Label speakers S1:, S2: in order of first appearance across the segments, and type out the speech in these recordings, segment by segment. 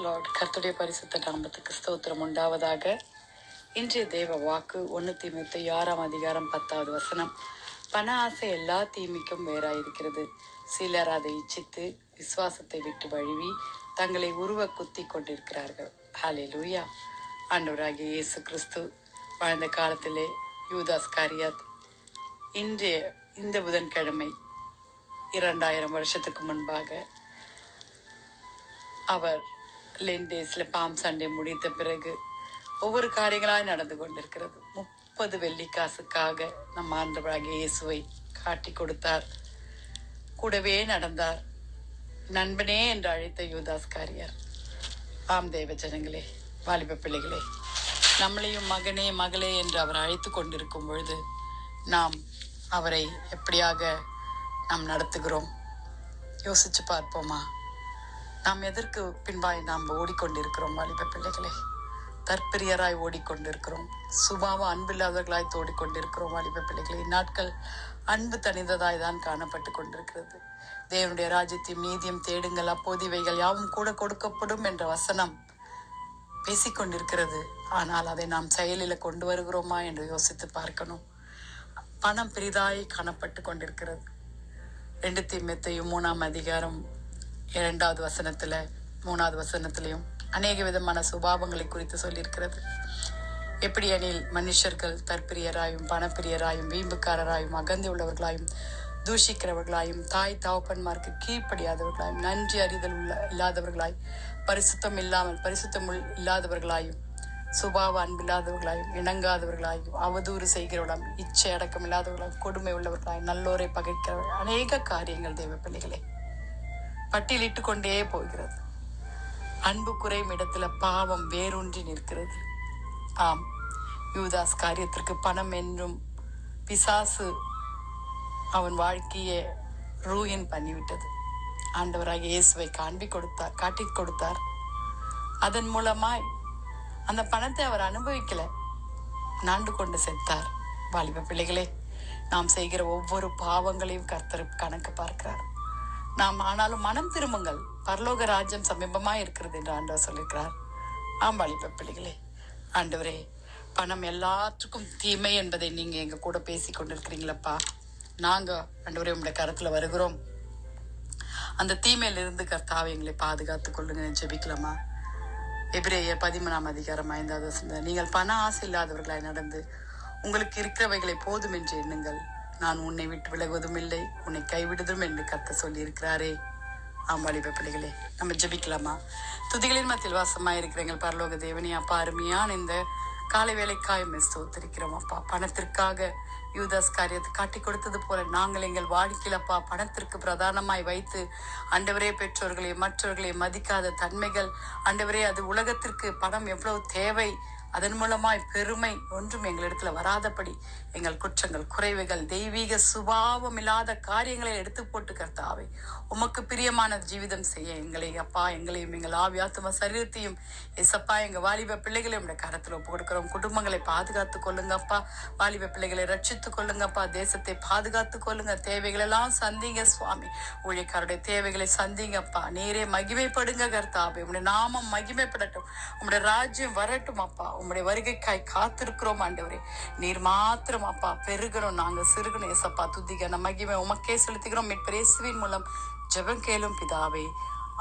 S1: Lord. கர்த்தருடைய பரிசுத்த நாமத்துக்கு ஸ்தோத்திரம் உண்டாவதாக. இன்றைய தேவ வாக்கு 1 தீமோத்தேயு 6 அதிகாரம் 10வது வசனம். பண ஆசை எல்லா தீமைக்கும் வேறாயிருக்கிறது. சிலர் அதை இச்சித்து விசுவாசத்தை விட்டு வழுவி தங்களை உருவ குத்தி கொண்டிருக்கிறார்கள். ஹல்லேலூயா. ஆண்டவராகிய இயேசு கிறிஸ்து வாழ்ந்த காலத்திலே யூதாஸ் காரியாத் இன்றைய இந்த புதன்கிழமை 2000 வருஷத்துக்கு முன்பாக அவர் லெண்டேஸ்ல பாம் சண்டே முடித்த பிறகு ஒவ்வொரு காரியங்களாய் நடந்து கொண்டிருக்கிறது. 30 வெள்ளிக்காசுக்காக நம் ஆண்டவராகிய இயேசுவை காட்டி கொடுத்தார், கூடவே நடந்தார். நண்பனே என்று அழைத்த யூதாஸ் காரியார். ஆம் தேவ ஜனங்களே, வாலிப பிள்ளைகளே, நம்மளையும் மகனே மகளே என்று அவர் அழைத்து கொண்டிருக்கும் பொழுது நாம் அவரை எப்படியாக நாம் நடத்துகிறோம் யோசிச்சு பார்ப்போமா? நாம் எதற்கு பின்பாய் நாம் ஓடிக்கொண்டிருக்கிறோம்? வாலிப பிள்ளைகளே, தற்பிரியராய் ஓடிக்கொண்டிருக்கிறோம். சுபாவ அன்பில்லாதவர்களாய் ஓடிக்கொண்டிருக்கிறோம். வாலிப பிள்ளைகளே, இந்நாட்கள் அன்பு தனிந்ததாய் தான் காணப்பட்டு கொண்டிருக்கிறது. தேவனுடைய ராஜ்யத்தையும் நீதியும் தேடுங்கள், அப்போது இவைகள் யாவும் கூட கொடுக்கப்படும் என்ற வசனம் பேசிக்கொண்டிருக்கிறது. ஆனால் அதை நாம் செயலில் கொண்டு வருகிறோமா என்று யோசித்து பார்க்கணும். பணம் பெரிதாய் காணப்பட்டு கொண்டிருக்கிறது. 2 தீமோத்தேயு 3 அதிகாரம் 2வது வசனத்துல 3வது வசனத்திலையும் அநேக விதமான சுபாவங்களை குறித்து சொல்லியிருக்கிறது. எப்படி எனில், மனுஷர்கள் தற்பிரியராயும் பணப்பிரியராயும் வீம்புக்காரராயும் அகந்தி உள்ளவர்களாயும் தூஷிக்கிறவர்களாயும் தாய் தகப்பன்மார்க்கு கீழ்ப்படியாதவர்களாயும் நன்றி அறிதல் இல்லாதவர்களாய் பரிசுத்தம் இல்லாதவர்களாயும் சுபாவ அன்பில்லாதவர்களாயும் இணங்காதவர்களாயும் அவதூறு செய்கிறவர்களாயும் இச்சை அடக்கம் இல்லாதவர்களாயும் கொடுமை உள்ளவர்களாயும் நல்லோரை பகைக்கிறவர்கள், அநேக காரியங்கள் தேவ பிள்ளைகளே பட்டியலிட்டு கொண்டே போகிறது. அன்பு குறையும் இடத்துல பாவம் வேரூன்றி நிற்கிறது. ஆம், யூதாஸ் காரியத்திற்கு பணம் என்றும் பிசாசு அவன் வாழ்க்கையை ரூயின் பண்ணிவிட்டது. ஆண்டவராகிய இயேசுவை காட்டி கொடுத்தார். அதன் மூலமாய் அந்த பணத்தை அவர் அனுபவிக்கல, நாண்டு கொண்டு செத்தார். வாலிப பிள்ளைகளே, நாம் செய்கிற ஒவ்வொரு பாவங்களையும் கர்த்தர் கணக்கு பார்க்கிறார். நாம் ஆனாலும் மனம் திரும்புங்கள், பரலோக ராஜ்யம் சமீபமாய் இருக்கிறது என்று ஆண்டவர் சொல்லியிருக்கிறார். ஆம் வாலிப பிள்ளைகளே, ஆண்டவரே, பணம் எல்லாத்துக்கும் தீமை என்பதை நீங்க எங்க கூட பேசி கொண்டிருக்கிறீங்களப்பா. நாங்க ஆண்டவரே உங்களுடைய கருத்துல வருகிறோம். அந்த தீமையிலிருந்து கர்த்தாவை எங்களை பாதுகாத்துக் கொள்ளுங்க. ஜெபிக்கலாமா? எபிரேயர் 13 அதிகாரம் 5வது வசனம். நீங்கள் பண ஆசை இல்லாதவர்களாய் நடந்து உங்களுக்கு இருக்கிறவைகளை போதும் என்று எண்ணுங்கள். நான் உன்னை விட்டு விலகுவதும் இல்லை, உன்னை கைவிடுதும் என்று கர்த்தர் சொல்லி இருக்கிறாரே. வாலிப பிள்ளைகளே, நம்ம ஜெபிக்கலாமா? துதிகளின் மத்தியில் வாசமாய் இருக்கிற எங்கள் பரலோக தேவனே, அப்பா, அருமையான இந்த காலை வேலைக்காய் ஸ்தோத்திரிக்கிறோம் அப்பா. பணத்திற்காக யூதாஸ் காரியத்தை காட்டி கொடுத்தது போல நாங்கள் எங்கள் வாழ்க்கையில் அப்பா பணத்திற்கு பிரதானமாய் வைத்து ஆண்டவரே பெற்றோர்களே மற்றவர்களை மதிக்காத தன்மைகள், ஆண்டவரே, அது உலகத்திற்கு பணம் எவ்வளவு தேவை, அதன் மூலமாய் பெருமை ஒன்றும் எங்களிடத்துல வராதபடி எங்கள் குற்றங்கள் குறைவுகள் தெய்வீக சுபாவம் இல்லாத காரியங்களை எடுத்து போட்டு கர்த்தாவே உமக்கு பிரியமான ஜீவிதம் செய்ய எங்களை அப்பா, எங்களையும் எங்கள் ஆவியாத்தும சரீரத்தையும் எசப்பா எங்க வாலிப பிள்ளைகளை உடைய கரத்துல ஒப்பு கொடுக்கிறோம். குடும்பங்களை பாதுகாத்து கொள்ளுங்கப்பா, வாலிப பிள்ளைகளை ரட்சித்து கொள்ளுங்கப்பா, தேசத்தை பாதுகாத்து கொள்ளுங்க. தேவைகள் எல்லாம் சந்திங்க சுவாமி, ஊழியக்காருடைய தேவைகளை சந்திங்கப்பா. நீரே மகிமைப்படுங்க கர்த்தாவே, உம்முடைய நாமம் மகிமைப்படட்டும், உம்முடைய ராஜ்யம் வரட்டும் அப்பா. உம்முடைய வருகைக்காய் காத்திருக்கிறோம் ஆண்டவரே. நீர் மாத்திரம் அப்பா பெருகிறோம், நாங்க சிறுகணும் ஏசப்பா. துதிக்க மகிமை உமக்கே செலுத்துகிறோம். மீட்பர் இயேசுவின் மூலம் ஜெபம் கேளும் பிதாவே.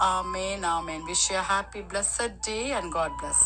S1: ஆமென், ஆமென். Wish you a happy blessed day and God bless.